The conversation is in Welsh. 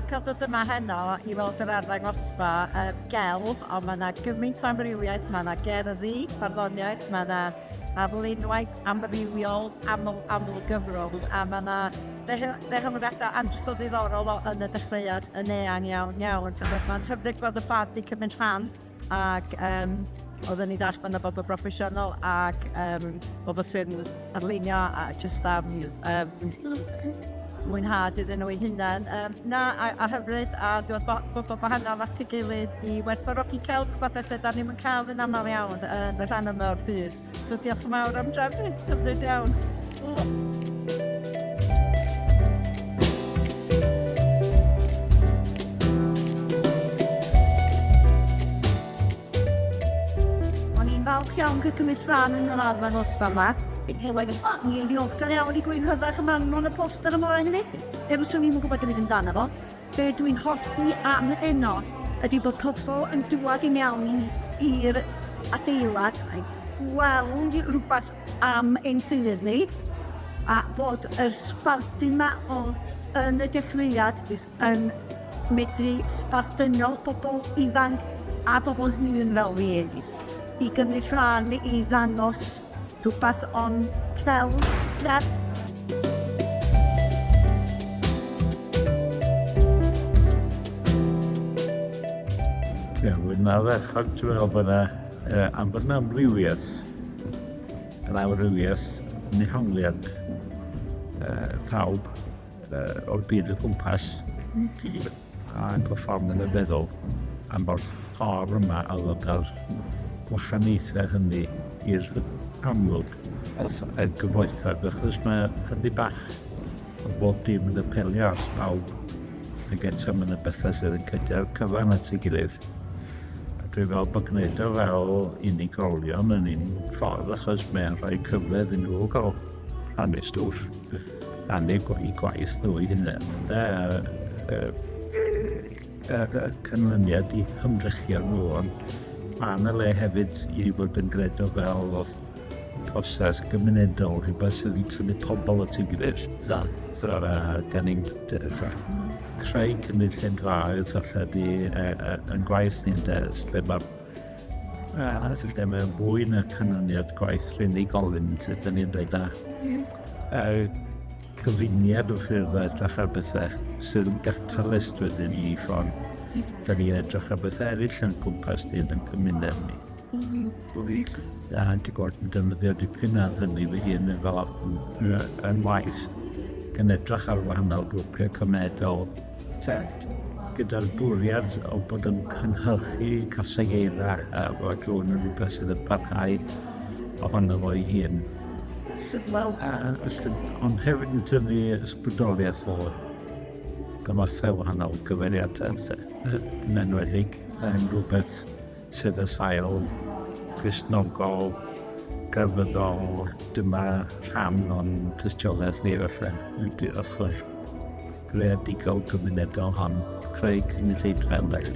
cael dod yma heno i weld yr Arddangosfa Gelf, ond mae yna gymaint o amrywiaeth, mae yna gerddi, barddoniaeth, mae yna arlunwaith amrywiol, aml gyfrwng, a mae yna ddehongliadau andrysol ddiddorol yn y dechreuad yn eang iawn. Mae'n hyfryd gweld y bad i cymryd rhan, ac oedden ni ddall bod yna bobl proffesiynol ac bobl sy'n arlunio a jyst am mwynhad iddyn nhw eu hunain. A hyfryd, a dwi'n bobl gwahanol at ei gilydd i werthfawrogi celf, fath lle da ni'n cael yn aml iawn yn y rhan yma o'r byd. So diolch yn mawr am drefnu, hyfryd iawn. Falch iawn cael cymryd rhan yn yr Arddangosfa yma. Ni'n ddiolchgar iawn i Gwynhyddach yma mewn y poster ymlaen i ni. Swn i'n gwybod gymryd amdano fo. Be dwi'n hoffi am heno ydy bod pobl yn dŵad i mewn i'r adeilad a gweld rhywbeth am ein ffydd ni, a bod yr sbartyn yma yn y dechreuad yn medru sbartyno pobl ifanc a pobl hŷn fel fi i gymryd rhan i ddangos rhywbeth o'n celf. Wy'n ddechrau, dwi'n meddwl bod yna ambell amrywiaeth yn ehongliad pawb o'r byd y gwmpas a'n perfform yn y feddwl am o'r ffordd yma a ddod ar gwasanaethau hynny i'r amlwg y gyfoethog, achos mae chydig bach o bob dim yn apelio at pawb ac eto mae'n y bethau sydd yn cyda'r cyfan at ei gilydd. A dwi'n fel bod gwneud o fel unigolion yn un ffordd, achos mae'n rhoi cyfle iddyn nhw gael rhannu stwff, rhannu i gwaith nhw i hunain. Y canlyniad i hymdrechion nhw, ond mae yna le hefyd i fod yn gredo fel proses gymunedol, rhywbeth sydd wedi tynnu pobl at ei gilydd. So, da ni'n creu cynulleidfaoedd falle yn gwaith ni'n des, lle mae'n fwy na canlyniad gwaith unigolyn, sydd da ni'n dweud cyfuniad o ffyrdd edrych ar bethau sydd yn catalyst wedyn i ffordd. Da ni'n edrych ar bethau eraill yn gwmpas ni yn cymuned ni. A di gwrdd yn defnyddio dipyn ar hynny fy hun fel yn waith gan edrych ar wahanol grwpiau cymedol gyda'r bwriad o bod yn cynhyrchu casau eiriau a bod rhywun yn rhywbeth sydd yn parhau ohono fo'i hun. Ond hefyd yn tynnu ysbrydoliaeth o gymathau wahanol gyfeiriadau yn enwedig yn rhywbeth sydd y sail Cristnogol, grefyddol, dyma rhan o'n tystiolaeth ni falle. Diolch creadigol gymunedol hon, creu cynulleidfa fel